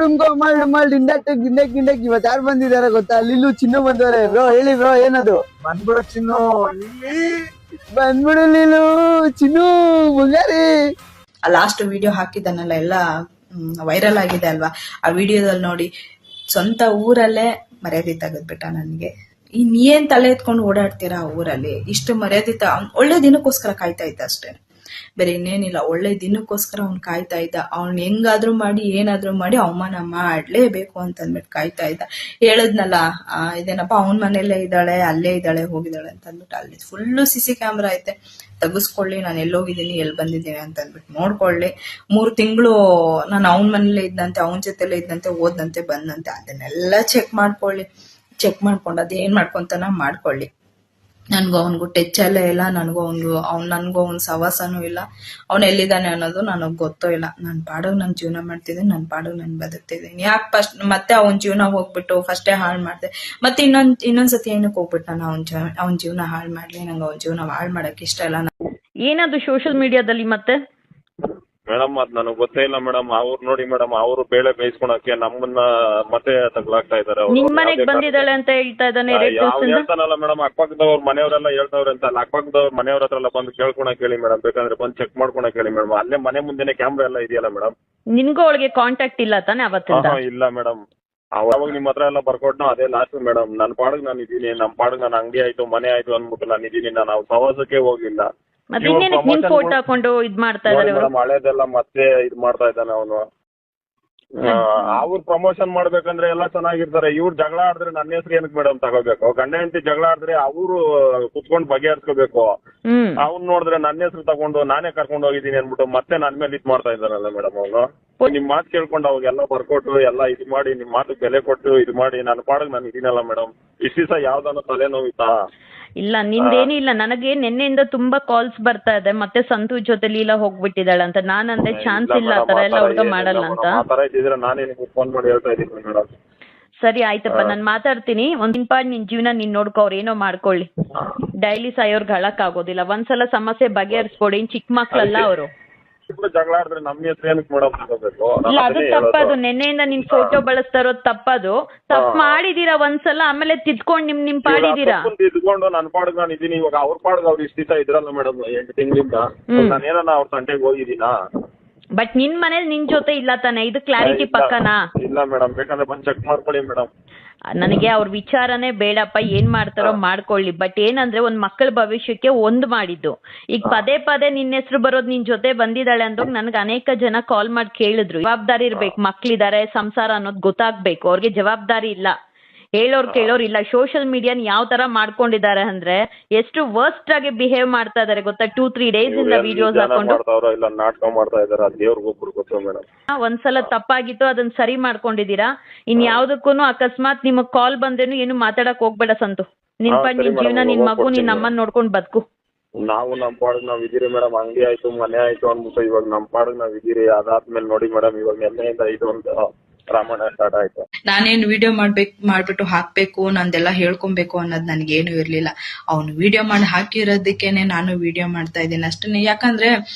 ಡುಮ್ಕೋ mall ಗಿಂಡಕ್ ಇವತ್ತು ಯಾರು ಬಂದಿದ್ದಾರೆ ಗೊತ್ತಾ? ಲಿಲ್ಲು ಚಿನ್ನು ಬಂದವ್ರೆ. ಬ್ರೋ ಹೇಳಿ ಬ್ರೋ, ಏನದು? ಬಂದ್ಬಿಡು ಚಿನ್ನು. ಬಂದ್ಬಿಡು ಲಿಲ್ಲು ಚಿನ್ನು ಮುಂಗಾರಿ. ಲಾಸ್ಟ್ ವಿಡಿಯೋ ಹಾಕಿದ್ದಾನಲ್ಲ ಎಲ್ಲ ವೈರಲ್ ಆಗಿದೆ ಅಲ್ವಾ? ಆ ವಿಡಿಯೋದಲ್ಲಿ ನೋಡಿ ಸ್ವಂತ ಊರಲ್ಲೇ ಮರ್ಯಾದೆ ತೆಗೆದ್ಬಿಟ್ಟ ನನ್ಗೆ. ಇನ್ನೇನ್ ತಲೆ ಎತ್ಕೊಂಡು ಓಡಾಡ್ತೀರಾ ಊರಲ್ಲಿ? ಇಷ್ಟು ಮರ್ಯಾದೆ ಒಳ್ಳೆ ದಿನಕ್ಕೋಸ್ಕರ ಕಾಯ್ತಾ ಇದ್ದ ಅಷ್ಟೇ, ಬೇರೆ ಇನ್ನೇನಿಲ್ಲ. ಒಳ್ಳೆ ದಿನಕ್ಕೋಸ್ಕರ ಅವ್ನು ಕಾಯ್ತಾ ಇದ್ದ. ಅವ್ನ್ ಹೆಂಗಾದ್ರೂ ಮಾಡಿ ಏನಾದ್ರೂ ಮಾಡಿ ಅವಮಾನ ಮಾಡ್ಲೇಬೇಕು ಅಂತ ಅಂದ್ಬಿಟ್ಟು ಕಾಯ್ತಾ ಇದ್ದ. ಹೇಳದ್ನಲ್ಲ, ಇದೇನಪ್ಪ ಅವನ್ ಮನೇಲೇ ಇದ್ದಾಳೆ, ಅಲ್ಲೇ ಇದ್ದಾಳೆ, ಹೋಗಿದ್ದಾಳೆ ಅಂತ ಅಂದ್ಬಿಟ್ಟು ಅಲ್ಲಿ ಫುಲ್ಲು CC ಕ್ಯಾಮ್ರಾ ಐತೆ, ತೆಗಿಸ್ಕೊಳ್ಳಿ, ನಾನು ಎಲ್ಲೋಗಿದ್ದೀನಿ ಎಲ್ಲಿ ಬಂದಿದ್ದೀನಿ ಅಂತ ಅಂದ್ಬಿಟ್ಟು ನೋಡ್ಕೊಳ್ಳಿ. 3 ತಿಂಗಳು ನಾನು ಅವನ ಮನೇಲೇ ಇದ್ದಂತೆ, ಅವನ ಜೊತೆಲೇ ಇದ್ದಂತೆ, ಓದ್ದಂತೆ, ಬಂದಂತೆ, ಅದನ್ನೆಲ್ಲ ಚೆಕ್ ಮಾಡ್ಕೊಂಡು ಅದೇನ್ ಮಾಡ್ಕೊಂತಾನ ಮಾಡ್ಕೊಳ್ಳಿ. ನನ್ಗೂ ಅವನ್ಗೂ ಟಚ್ ಅಲ್ಲೇ ಇಲ್ಲ, ನನ್ಗೂ ಅವನ್ ಸವಾಸನೂ ಇಲ್ಲ. ಅವ್ನ್ ಎಲ್ಲಿದ್ದಾನೆ ಅನ್ನೋದು ನನಗ್ ಗೊತ್ತೋ ಇಲ್ಲ. ನನ್ ಪಾಡಗ್ ನಾನು ಜೀವನ ಮಾಡ್ತಿದ್ದೀನಿ, ನನ್ ಪಾಡಗ್ ನಾನು ಬದುಕ್ತಿದ್ದೀನಿ. ಯಾಕೆ ಫಸ್ಟ್ ಮತ್ತೆ ಅವನ್ ಜೀವನ ಹೋಗ್ಬಿಟ್ಟು ಫಸ್ಟೇ ಹಾಳು ಮಾಡ್ದೆ, ಮತ್ತೆ ಇನ್ನೊಂದ್ಸತಿ ಏನಕ್ಕೆ ಹೋಗ್ಬಿಟ್ಟು ನಾನು ಅವನ್ ಜೀವನ ಹಾಳು ಮಾಡ್ಲಿ? ನಂಗೆ ಅವನ್ ಜೀವನ ಹಾಳು ಮಾಡಕ್ ಇಷ್ಟ ಇಲ್ಲ. ಏನದು ಸೋಷಿಯಲ್ ಮೀಡಿಯಾದಲ್ಲಿ ಮತ್ತೆ ಮೇಡಮ್ ಅದ್ ನನಗ್ ಗೊತ್ತೇ ಇಲ್ಲ ಮೇಡಮ್. ಅವ್ರು ನೋಡಿ ಮೇಡಮ್, ಅವರು ಬೇಳೆ ಬೇಯಿಸ್ಕೊಳಕ್ಕೆ ನಮ್ಮನ್ನ ಮತ್ತೆ ತಗ್ಲಾಗ್ತಾ ಇದಾರೆ. ನಿಮ್ ಮನೆಗ್ ಬಂದಿದ್ದಾಳೆ ಅಂತ ಹೇಳ್ತಾ ಇದ್ದಾನೆ. ಹೇಳ್ತಾನಲ್ಲ ಮೇಡಮ್, ಅಕ್ಕಪಕ್ಕದವ್ರ ಮನೆಯವರೆಲ್ಲ ಹೇಳ್ತಾವ್ರೆ ಅಂತ. ಅಲ್ಲಿ ಅಕ್ಕಪಕ್ಕದವ್ರ ಮನೆಯವ್ರ ಹತ್ರ ಎಲ್ಲ ಬಂದು ಕೇಳ್ಕೊಳಕ್ ಹೇಳಿ ಮೇಡಮ್, ಬೇಕಂದ್ರೆ ಬಂದು ಚೆಕ್ ಮಾಡ್ಕೊಳಕ್ ಹೇಳಿ ಮೇಡಮ್. ಅಲ್ಲೇ ಮನೆ ಮುಂದೆನೆ ಕ್ಯಾಮ್ರಾ ಎಲ್ಲ ಇದೆಯಲ್ಲ ಮೇಡಮ್. ನಿನ್ಗೂ ಅವಳಿಗೆ ಕಾಂಟ್ಯಾಕ್ಟ್ ಇಲ್ಲ ತಾನೆ ಅವತ್ತಿಂದ? ಇಲ್ಲ ಮೇಡಮ್, ಅವಾಗ ನಿಮ್ ಹತ್ರ ಎಲ್ಲ ಬರ್ಕೊಟ್ನೋ ಅದೇ ಲಾಸ್ಟ್ ಮೇಡಮ್. ನನ್ ಪಾಡಗ್ ನಾನು ಇದೀನಿ, ನಮ್ ಪಾಡಗ್ ನಾನು ಅಂಗಡಿ ಆಯ್ತು ಮನೆ ಆಯ್ತು ಅಂದ್ಬಿಟ್ಟು ನಾನು ಇದೀನಿ. ನಾನು ಪ್ರವಾಸಕ್ಕೆ ಹೋಗಿಲ್ಲ. ನಿನ್ ಫೋಟೋ ಹಾಕೊಂಡು ಇದ್ ಮಾಡ್ತಾ ಇದಾರೆ ಹಳೇದೆಲ್ಲ ಮತ್ತೆ ಇದ್ ಮಾಡ್ತಾ ಇದ್ದಾನೆ ಅವನು. ಅವ್ರು ಪ್ರಮೋಷನ್ ಮಾಡ್ಬೇಕಂದ್ರೆ ಎಲ್ಲ ಚೆನ್ನಾಗಿರ್ತಾರೆ. ಇವ್ರು ಜಗಳ ಆಡಿದ್ರೆ ನನ್ನ ಹೆಸರು ಏನಕ್ಕೆ ಮೇಡಮ್ ತಗೋಬೇಕು? ಗಂಡ ಹೆಂಡತಿ ಜಗಳ ಆಡಿದ್ರೆ ಅವರು ಕುತ್ಕೊಂಡು ಬಗೆಹರಿಸ್ಕೋಬೇಕು. ಅವ್ನ್ ನೋಡಿದ್ರೆ ನನ್ನ ಹೆಸರು ತಗೊಂಡು ನಾನೇ ಕರ್ಕೊಂಡು ಹೋಗಿದ್ದೀನಿ ಅನ್ಬಿಟ್ಟು ಮತ್ತೆ ನನ್ ಮೇಲೆ ಇದ್ ಮಾಡ್ತಾ ಇದ್ದಾನಲ್ಲ ಮೇಡಮ್ ಅವನು. ನಿಮ್ ಮಾತು ಕೇಳ್ಕೊಂಡು ಅವಾಗೆಲ್ಲ ಬರ್ಕೊಟ್ಟು ಎಲ್ಲ ಇದು ಮಾಡಿ, ನಿಮ್ ಮಾತು ಬೆಲೆ ಕೊಟ್ಟು ಇದು ಮಾಡಿ, ನನ್ನ ಪಾಡಗ್ ನಾನು ಇದೀನಲ್ಲ ಮೇಡಮ್. ಇಷ್ಟು ದಿವಸ ಯಾವ್ದಾನ ತಲೆನೋವಿತ್ತಾ? ಇಲ್ಲ, ನಿಂದೇನಿಲ್ಲ. ನನಗೆ ನಿನ್ನೆಯಿಂದ ತುಂಬಾ ಕಾಲ್ಸ್ ಬರ್ತಾ ಇದೆ, ಮತ್ತೆ ಸಂತು ಜೊತೆ ಲೀಲಾ ಹೋಗ್ಬಿಟ್ಟಿದ್ದಾಳೆ ಅಂತ. ನಾನಂದ್ರೆ ಚಾನ್ಸ್ ಇಲ್ಲ ಆ ತರ ಎಲ್ಲ ಹುಡುಗ ಮಾಡಲ್ಲ ಅಂತ. ಫೋನ್ ಮಾಡಿ ಹೇಳ್ತಾ ಇದ್ದೀನಿ ಮೇಡಮ್. ಸರಿ ಆಯ್ತಪ್ಪ, ನಾನ್ ಮಾತಾಡ್ತೀನಿ. ನಿನ್ ಜೀವನ ನೀನ್ ನೋಡ್ಕೊ, ಅವ್ರ ಏನೋ ಮಾಡ್ಕೊಳ್ಳಿ. ಡೈಲಿ ಸಾಯೋರ್ಗ್ ಹಳಕ್ ಆಗೋದಿಲ್ಲ. ಒಂದ್ಸಲ ಸಮಸ್ಯೆ ಬಗೆಹರಿಸ್ಕೊಡಿ. ಚಿಕ್ಕ ಮಕ್ಳಲ್ಲ ಅವರು. ಜಗಳ ಆಡಿದ್ರೆ ನಮ್ಮ ಹೆಸರು ಏನಕ್ಕೆ ಮೇಡಮ್ ತಗೋಬೇಕು? ಇಲ್ಲ, ಅದು ತಪ್ಪದು. ನೆನ್ನೆಯಿಂದ ನಿನ್ ಫೋಟೋ ಬಳಸ್ತಾ ಇರೋದು ತಪ್ಪದು. ತಪ್ಪು ಮಾಡಿದೀರಾ ಒಂದ್ಸಲ, ಆಮೇಲೆ ತಿದ್ಕೊಂಡ್ ನಿಮ್ ಪಾಡಿದೀರಾ. ತಿದ್ಕೊಂಡು ನನ್ ಪಾಡ್ಗ ನಾನು ಇದೀನಿ. ಇವಾಗ ಅವ್ರ ಪಾಡ್ಗ ಅವ್ರು ಇಷ್ಟ ದಿವಸ ಇದ್ರಲ್ಲ ಮೇಡಮ್, 8 ತಿಂಗಳಿಂದ. ನಾನೇನ ಅವ್ರ ತಂಟೆಗೆ ಹೋಗಿದ್ದೀನಾ? ಬಟ್ ನಿನ್ ಮನೇಲಿ ನಿನ್ ಜೊತೆ ಇಲ್ಲ ತಾನೆ? ಇದು ಕ್ಲಾರಿಟಿ ಪಕ್ಕನಾ? ಇಲ್ಲ ಮೇಡಮ್, ಬೇಕಂದ್ರೆ ಬಂದ್ ಚೆಕ್ ಮಾಡ್ಕೊಳ್ಳಿ ಮೇಡಮ್. ನನಗೆ ಅವ್ರ ವಿಚಾರನೇ ಬೇಡಪ್ಪ, ಏನ್ ಮಾಡ್ತಾರೋ ಮಾಡ್ಕೊಳ್ಳಿ. ಬಟ್ ಏನಂದ್ರೆ ಒಂದ್ ಮಕ್ಕಳ ಭವಿಷ್ಯಕ್ಕೆ ಒಂದ್ ಮಾಡಿದ್ದು. ಈಗ ಪದೇ ಪದೇ ನಿನ್ನ ಹೆಸರು ಬರೋದು, ನಿನ್ ಜೊತೆ ಬಂದಿದ್ದಾಳೆ ಅಂದಾಗ ನನ್ಗೆ ಅನೇಕ ಜನ ಕಾಲ್ ಮಾಡಿ ಕೇಳಿದ್ರು. ಜವಾಬ್ದಾರಿ ಇರ್ಬೇಕು, ಮಕ್ಳಿದಾರೆ, ಸಂಸಾರ ಅನ್ನೋದು ಗೊತ್ತಾಗ್ಬೇಕು. ಅವ್ರಿಗೆ ಜವಾಬ್ದಾರಿ ಇಲ್ಲ, ಹೇಳೋರ್ ಕೇಳೋರ್ ಇಲ್ಲ. ಸೋಷಿಯಲ್ ಮೀಡಿಯಾನ ಯಾವ ತರ ಮಾಡ್ಕೊಂಡಿದ್ದಾರೆ ಅಂದ್ರೆ ಎಷ್ಟು ವರ್ಸ್ಟ್ ಆಗಿ ಬಿಹೇವ್ ಮಾಡ್ತಾ ಇದಾರೆ ಗೊತ್ತಾ? 2-3 ಡೇಸ್ ಇಂದ ವಿಡಿಯೋಸ್ ಹಾಕೊಂಡು ನಾಟಕ ಮಾಡ್ತಾ ಇದಾರೆ. ಒಂದ್ಸಲ ತಪ್ಪಾಗಿತ್ತು, ಅದನ್ನ ಸರಿ ಮಾಡ್ಕೊಂಡಿದೀರಾ. ಇನ್ ಯಾವ್ದಕ್ಕೂ ಅಕಸ್ಮಾತ್ ನಿಮಗ್ ಕಾಲ್ ಬಂದ್ರೇನು ಏನು ಮಾತಾಡಕ್ ಹೋಗ್ಬೇಡ ಸಂತು. ನಿನ್ ಜೀವನ, ನಿನ್ ಮಗು, ನಿನ್ ಅಮ್ಮನ್ ನೋಡ್ಕೊಂಡ್ ಬದುಕು. ನಾವು ನಮ್ ಪಾಡಗ್ ನಾವ್ ಇದೀರಿ ಮೇಡಮ್. ಅಂಗಡಿ ಆಯ್ತು ಮನೆ ಆಯ್ತು ಅಂದ್ಬಿಟ್ಟು ಇವಾಗ ನಮ್ ಪಾಡಗ್ ನಾವ್ ಇದೀರಿ. ಅದಾದ್ಮೇಲೆ ನೋಡಿ ಮೇಡಮ್, ಇವಾಗ ನೆನ್ನೆಯಿಂದ ಇದು ಒಂದು ರಾಮಾಯಣ ಸ್ಟಾರ್ಟ್ ಆಯ್ತು. ನಾನೇನ್ ವಿಡಿಯೋ ಮಾಡ್ಬಿಟ್ಟು ಹಾಕ್ಬೇಕು, ನಂದೆಲ್ಲ ಹೇಳ್ಕೊಬೇಕು ಅನ್ನೋದು ನನ್ಗೇನು ಇರ್ಲಿಲ್ಲ. ಅವ್ನು ವಿಡಿಯೋ ಮಾಡಿ ಹಾಕಿರೋದಕ್ಕೇನೆ ನಾನು ವಿಡಿಯೋ ಮಾಡ್ತಾ ಇದ್ದೀನಿ ಅಷ್ಟೇ. ಯಾಕಂದ್ರೆ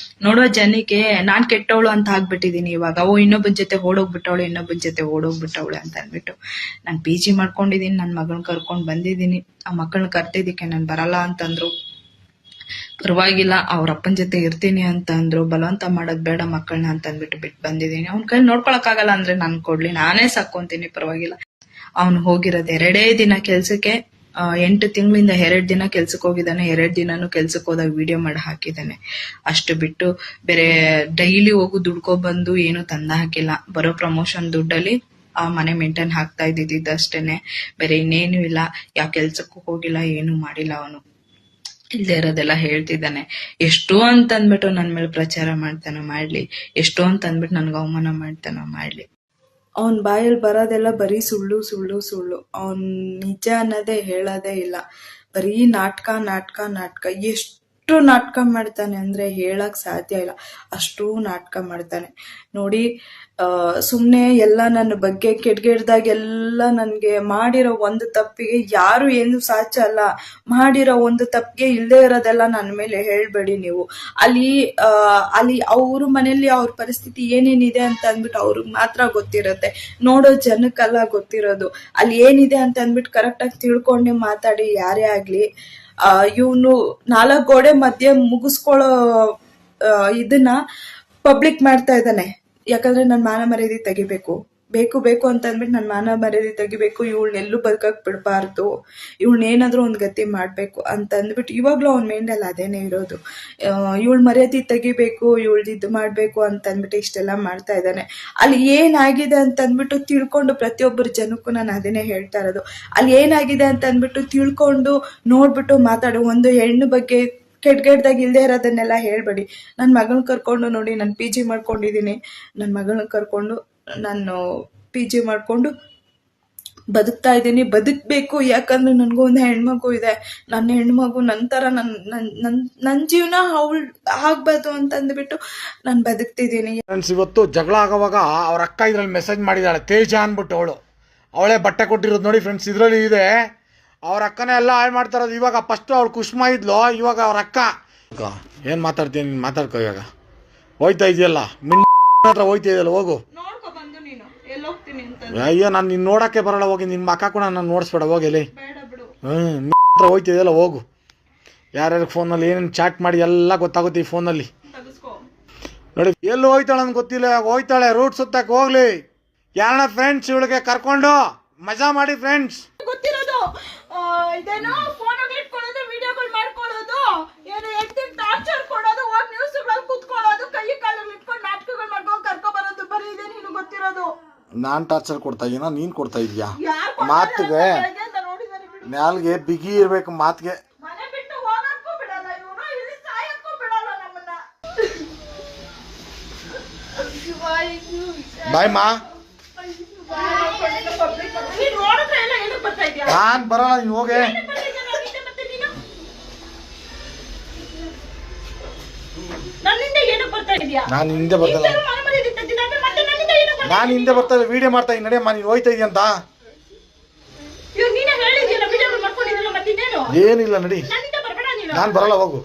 ನೋಡೋ ಜನಕ್ಕೆ ನಾನ್ ಕೆಟ್ಟವಳು ಅಂತ ಆಗ್ಬಿಟ್ಟಿದೀನಿ ಇವಾಗ. ಇನ್ನೊಬ್ಬನ ಜೊತೆ ಓಡೋಗ್ಬಿಟ್ಟವಳೆ ಅಂತ ಅಂದ್ಬಿಟ್ಟು ನಾನು PG ಮಾಡ್ಕೊಂಡಿದೀನಿ. ನನ್ ಮಗನ್ ಕರ್ಕೊಂಡ್ ಬಂದಿದೀನಿ. ಆ ಮಕ್ಕಳನ್ನ ಕರ್ತಿದ್ದಕ್ಕೆ ನಾನು ಬರಲ್ಲ ಅಂತಂದ್ರು. ಪರವಾಗಿಲ್ಲ, ಅವ್ರ ಅಪ್ಪನ ಜೊತೆ ಇರ್ತೀನಿ ಅಂತ ಅಂದ್ರು. ಬಲವಂತ ಮಾಡೋದ್ ಬೇಡ ಮಕ್ಕಳನ್ನ ಅಂತ ಅಂದ್ಬಿಟ್ಟು ಬಿಟ್ಟು ಬಂದಿದ್ದೀನಿ. ಅವ್ನ ಕೈ ನೋಡ್ಕೊಳಕ್ ಆಗಲ್ಲ ಅಂದ್ರೆ ನನ್ ಕೊಡ್ಲಿ, ನಾನೇ ಸಾಕೊಂತೀನಿ, ಪರವಾಗಿಲ್ಲ. ಅವ್ನು ಹೋಗಿರೋದು 2 ದಿನ ಕೆಲ್ಸಕ್ಕೆ. 8 ತಿಂಗಳಿಂದ 2 ದಿನ ಕೆಲ್ಸಕ್ಕೆ ಹೋಗಿದ್ದಾನೆ. 2 ದಿನಾನು ಕೆಲ್ಸಕ್ಕೆ ಹೋದಾಗ ವಿಡಿಯೋ ಮಾಡಿ ಹಾಕಿದ್ದಾನೆ. ಅಷ್ಟು ಬಿಟ್ಟು ಬೇರೆ ಡೈಲಿ ಹೋಗು ದುಡ್ಕೊ ಬಂದು ಏನು ತಂದ ಹಾಕಿಲ್ಲ. ಬರೋ ಪ್ರಮೋಷನ್ ದುಡ್ಡಲ್ಲಿ ಆ ಮನೆ ಮೇಂಟೈನ್ ಹಾಕ್ತಾ ಇದ್ದಿದ್ದು ಅಷ್ಟೇನೆ, ಬೇರೆ ಇನ್ನೇನು ಇಲ್ಲ. ಯಾವ ಕೆಲ್ಸಕ್ಕೂ ಹೋಗಿಲ್ಲ, ಏನು ಮಾಡಿಲ್ಲ. ಅವನು ಇಲ್ದೇ ಇರೋದೆಲ್ಲ ಹೇಳ್ತಿದ್ದಾನೆ. ಎಷ್ಟು ಅಂತ ಅಂದ್ಬಿಟ್ಟು ನನ್ ಮೇಲೆ ಪ್ರಚಾರ ಮಾಡ್ತಾನೋ ಮಾಡ್ಲಿ, ಎಷ್ಟು ಅಂತ ಅಂದ್ಬಿಟ್ಟು ನನ್ಗೆ ಅವಮಾನ ಮಾಡ್ತಾನೋ ಮಾಡ್ಲಿ. ಅವನ್ ಬಾಯಲ್ಲಿ ಬರೋದೆಲ್ಲ ಬರೀ ಸುಳ್ಳು ಸುಳ್ಳು ಸುಳ್ಳು. ಅವನ್ ನಿಜ ಅನ್ನೋದೇ ಹೇಳೋದೇ ಇಲ್ಲ. ಬರೀ ನಾಟಕ. ಎಷ್ಟು ನಾಟಕ ಮಾಡ್ತಾನೆ ಅಂದ್ರೆ ಹೇಳಕ್ ಸಾಧ್ಯ ಇಲ್ಲ. ಅಷ್ಟು ನಾಟಕ ಮಾಡ್ತಾನೆ ನೋಡಿ. ಸುಮ್ಮನೆ ಎಲ್ಲ ನನ್ನ ಬಗ್ಗೆ ಕೆಟ್ಗೆಡ್ದಾಗೆಲ್ಲ ನನಗೆ ಮಾಡಿರೋ ಒಂದು ತಪ್ಪಿಗೆ ಯಾರು ಏನು ಸಾಚ ಅಲ್ಲ, ಮಾಡಿರೋ ಒಂದು ತಪ್ಪಿಗೆ ಇಲ್ಲದೆ ಇರೋದೆಲ್ಲ ನನ್ನ ಮೇಲೆ ಹೇಳ್ಬೇಡಿ ನೀವು. ಅಲ್ಲಿ ಅವ್ರ ಮನೇಲಿ ಅವ್ರ ಪರಿಸ್ಥಿತಿ ಏನೇನಿದೆ ಅಂತ ಅಂದ್ಬಿಟ್ಟು ಅವ್ರಿಗೆ ಮಾತ್ರ ಗೊತ್ತಿರುತ್ತೆ, ನೋಡೋ ಜನಕ್ಕೆಲ್ಲ ಗೊತ್ತಿರೋದು. ಅಲ್ಲಿ ಏನಿದೆ ಅಂತ ಅಂದ್ಬಿಟ್ಟು ಕರೆಕ್ಟಾಗಿ ತಿಳ್ಕೊಂಡೆ ಮಾತಾಡಿ ಯಾರೇ ಆಗ್ಲಿ. ಇವನು 4 ಗೋಡೆ ಮಧ್ಯೆ ಮುಗಿಸ್ಕೊಳ್ಳೋ ಇದನ್ನ ಪಬ್ಲಿಕ್ ಮಾಡ್ತಾ ಇದ್ದಾನೆ. ಯಾಕಂದ್ರೆ ನನ್ ಮಾನ ಮರ್ಯಾದೆ ತೆಗಿಬೇಕು, ಬೇಕು ಅಂತ ಅಂದ್ಬಿಟ್ಟು ನನ್ ಮಾನ ಮರ್ಯಾದೆ ತೆಗಿಬೇಕು, ಇವಳನ್ನೆಲ್ಲೂ ಬದುಕಕ್ ಬಿಡಬಾರ್ದು, ಇವಳನ್ನೇನಾದ್ರೂ ಒಂದ್ ಗತಿ ಮಾಡ್ಬೇಕು ಅಂತ ಅಂದ್ಬಿಟ್ಟು ಇವಾಗ್ಲೂ ಅವ್ನ ಮೈಂಡಲ್ಲಿ ಅದೇನೆ ಇರೋದು. ಇವಳ ಮರ್ಯಾದೆ ತೆಗಿಬೇಕು, ಇವಳ್ದು ಇದು ಮಾಡ್ಬೇಕು ಅಂತ ಅಂದ್ಬಿಟ್ಟು ಇಷ್ಟೆಲ್ಲ ಮಾಡ್ತಾ ಇದ್ದಾನೆ. ಅಲ್ಲಿ ಏನಾಗಿದೆ ಅಂತ ಅಂದ್ಬಿಟ್ಟು ತಿಳ್ಕೊಂಡು ಪ್ರತಿಯೊಬ್ಬರ ಜನಕ್ಕೂ ನಾನು ಅದನ್ನೇ ಹೇಳ್ತಾ ಇರೋದು. ಅಲ್ಲಿ ಏನಾಗಿದೆ ಅಂತ ಅಂದ್ಬಿಟ್ಟು ತಿಳ್ಕೊಂಡು ನೋಡ್ಬಿಟ್ಟು ಮಾತಾಡು. ಒಂದು ಹೆಣ್ಣು ಬಗ್ಗೆ ಕೆಟ್ಗೆಡ್ದಾಗ ಇಲ್ದೇ ಇರೋದನ್ನೆಲ್ಲ ಹೇಳ್ಬೇಡಿ. ನನ್ನ ಮಗಳನ್ನ ಕರ್ಕೊಂಡು ನೋಡಿ, ನಾನು PG ಮಾಡ್ಕೊಂಡಿದ್ದೀನಿ. ನನ್ನ ಮಗಳನ್ನ ಕರ್ಕೊಂಡು ನಾನು PG ಮಾಡ್ಕೊಂಡು ಬದುಕ್ತಾ ಇದ್ದೀನಿ, ಬದುಕಬೇಕು. ಯಾಕಂದ್ರೆ ನನಗೂ ಒಂದು ಹೆಣ್ಮಗು ಇದೆ. ನನ್ನ ಹೆಣ್ಮಗು ನಂತರ ನನ್ನ ಜೀವನ ಅವಳು ಆಗ್ಬಾರ್ದು ಅಂತ ಅಂದ್ಬಿಟ್ಟು ನಾನು ಬದುಕ್ತಿದ್ದೀನಿ. ಫ್ರೆಂಡ್ಸ್, ಇವತ್ತು ಜಗಳ ಆಗೋವಾಗ ಅವ್ರ ಅಕ್ಕ ಇದ್ರಲ್ಲಿ ಮೆಸೇಜ್ ಮಾಡಿದ್ದಾಳೆ, ತೇಜ ಅಂದ್ಬಿಟ್ಟು. ಅವಳೇ ಬಟ್ಟೆ ಕೊಟ್ಟಿರೋದು ನೋಡಿ ಫ್ರೆಂಡ್ಸ್. ಇದರಲ್ಲಿ ಇದೆ ಅವ್ರ ಅಕ್ಕನೇ ಎಲ್ಲ ಹಾಳು ಮಾಡ್ತಾ ಇರೋದು. ಇವಾಗ ಫಸ್ಟು ಅವಳು ಖುಷ್ಮಾ ಇದ್ಲು, ಇವಾಗ ಅವ್ರ ಅಕ್ಕ. ಏನು ಮಾತಾಡ್ತೀನಿ ನೀನು? ಮಾತಾಡ್ಕೋ. ಇವಾಗ ಹೋಯ್ತಾ ಇದೆಯಲ್ಲ, ಹತ್ರ ಹೋಯ್ತಾ ಇದೆಯಲ್ಲ, ಹೋಗು. ಅಯ್ಯೋ, ನಾನು ನಿನ್ನ ನೋಡೋಕ್ಕೆ ಬರೋಲ್ಲ, ಹೋಗಿ ನಿಮ್ಮ ಅಕ್ಕ ಕೂಡ ನಾನು ನೋಡಿಸ್ಬೇಡ, ಹೋಗಿ ಇಲ್ಲಿ. ಹತ್ರ ಹೋಯ್ತಾ ಇದೆಯಲ್ಲ, ಹೋಗು. ಯಾರ್ಯಾರು ಫೋನಲ್ಲಿ ಏನೇನು ಚಾಟ್ ಮಾಡಿ ಎಲ್ಲ ಗೊತ್ತಾಗುತ್ತೆ ಈ ಫೋನಲ್ಲಿ ನೋಡಿ. ಎಲ್ಲಿ ಹೋಯ್ತಾಳೆ ಅಂತ ಗೊತ್ತಿಲ್ಲ, ಹೋಯ್ತಾಳೆ ರೂಟ್ ಸುತ್ತಕ್ಕೆ. ಹೋಗ್ಲಿ, ಯಾರನ್ನ ಫ್ರೆಂಡ್ಸ್ ಇವಳಿಗೆ ಕರ್ಕೊಂಡು ಮಜಾ ಮಾಡಿ ಫ್ರೆಂಡ್ಸ್. ಗೊತ್ತಿರೋದು ಇದೇನೋ ಫೋನ್ ಇಟ್ಕೊಳ್ಳೋದು, ವಿಡಿಯೋಗಳು ಮಾಡ್ಕೊಳ್ಳೋದು, ಏನು ಹೆಂಡತಿಗೆ ಟಾರ್ಚರ್ ಕೊಡೋದು, ಹೋಗಿ ನ್ಯೂಸ್ಗಳಲ್ಲಿ ಕೂತ್ಕೊಳ್ಳೋದು, ಕೈ ಕಾಲಲ್ಲಿ ಇಟ್ಕೊಂಡು ನಾಟಕಗಳು ಮಾಡ್ಕೊಂಡು ಕರ್ಕೊ ಬರೋದು, ಬರೀ ಇದೆ ನೀನು ಗೊತ್ತಿರೋದು. ನಾನ್ ಟಾರ್ಚರ್ ಕೊಡ್ತಾ ಇದೀನ, ನೀನ್ ಕೊಡ್ತಾ ಇದೀಯಾ? ಮಾತಿಗೆ ನಾಲ್ಗೆ ಬಿಗಿ ಇರ್ಬೇಕು, ಮಾತಿಗೆ. ಮನೆ ಬಿಟ್ಟು ಹೋಗಕ್ಕೂ ಬಿಡಲ್ಲ ಇವನು, ಇಲ್ಲಿ ಸಾಯಕ್ಕೂ ಬಿಡಲ್ಲ ನಮ್ಮನ್ನ. ಬಾಯ್ ಮಾ, ನಾನ್ ಬರಲ್ಲ, ನೀನ್ ಹೋಗೆ. ನಾನು ಹಿಂದೆ ಬರ್ತಲ್ಲ, ನಾನು ಹಿಂದೆ ಬರ್ತಾ ಇಲ್ಲ, ವಿಡಿಯೋ ಮಾಡ್ತಾ ಇದ್ದೀನಿ. ನಡೆಯಮ್ಮ, ನೀನು ಹೋಯ್ತಾ ಇದೀಯ ಅಂತ. ಏನಿಲ್ಲ, ನಡಿ. ನಾನು ಬರಲ್ಲ, ಹೋಗು.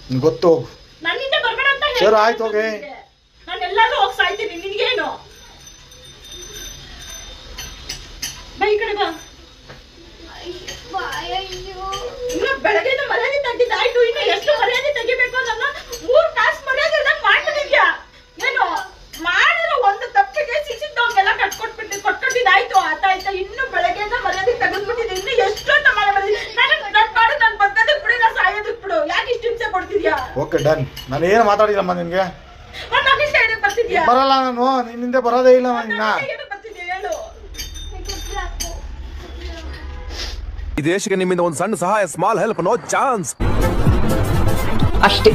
ನಿನ್ ಗೊತ್ತು, ಹೋಗು. ಸರಿ ಆಯ್ತು, ಹೋಗಿ. ನಾನೆಲ್ಲಾದ್ರೂ ಹೋಗಿ ಸಾಯ್ತೀನಿ, ನಿನ್ಗೇನು? ಈ ಕಡೆ ಬಾ. ಇನ್ನು ಬೆಳಗ್ಗೆ ಮರ್ಯಾದೆ ತೆಗ್ದಿದ್ದಾಯ್ತು, ಇನ್ನು ಎಷ್ಟು ಮರ್ಯಾದೆ ತೆಗಿಬೇಕು? ನನ್ನ 3 ತಾಸು ಮರ್ಯಾದೆ ಮಾಡ್ತಿದ್ಯಾ ಏನು? ಮಾಡಿರೋ ಒಂದು ತಪ್ಪಿಗೆ ಸಿಕ್ಕಿದ್ದವ್ರಿಗೆಲ್ಲ ಕೊಟ್ಕೊಂಡಿದ್ದಾಯ್ತು, ಆಯ್ತಾ? ಇನ್ನು ಬೆಳಗ್ಗೆಯಿಂದ ಮರ್ಯಾದೆ ತೆಗೆದ್ಬಿಟ್ಟಿದೆ, ಇನ್ನು ಎಷ್ಟೊಂದು ನಾನು ಬರ್ತದೆ ಬಿಡಿ, ನಾ ಸಾಯೋದಕ್ ಬಿಡು. ಯಾಕೆ ಇಷ್ಟು ಹಿಂಸೆ ಕೊಡ್ತಿದ್ಯಾ? Okay, done. ನಾನು ಏನು ಮಾತಾಡಿಲ್ಲಮ್ಮ ನಿನ್ಗೆ. ಬರ್ತಿದ್ಯಾ? ಬರಲ್ಲ, ನಾನು ನಿನ್ನಿಂದ ಬರೋದೇ ಇಲ್ಲ. ನಿನ್ನ ಈ ದೇಶಕ್ಕೆ ನಿಮ್ಮಿಂದ ಒಂದು ಸಣ್ಣ ಸಹಾಯ, ಸ್ಮಾಲ್ ಹೆಲ್ಪ್, ನೋ ಚಾನ್ಸ್ ಅಷ್ಟೇ.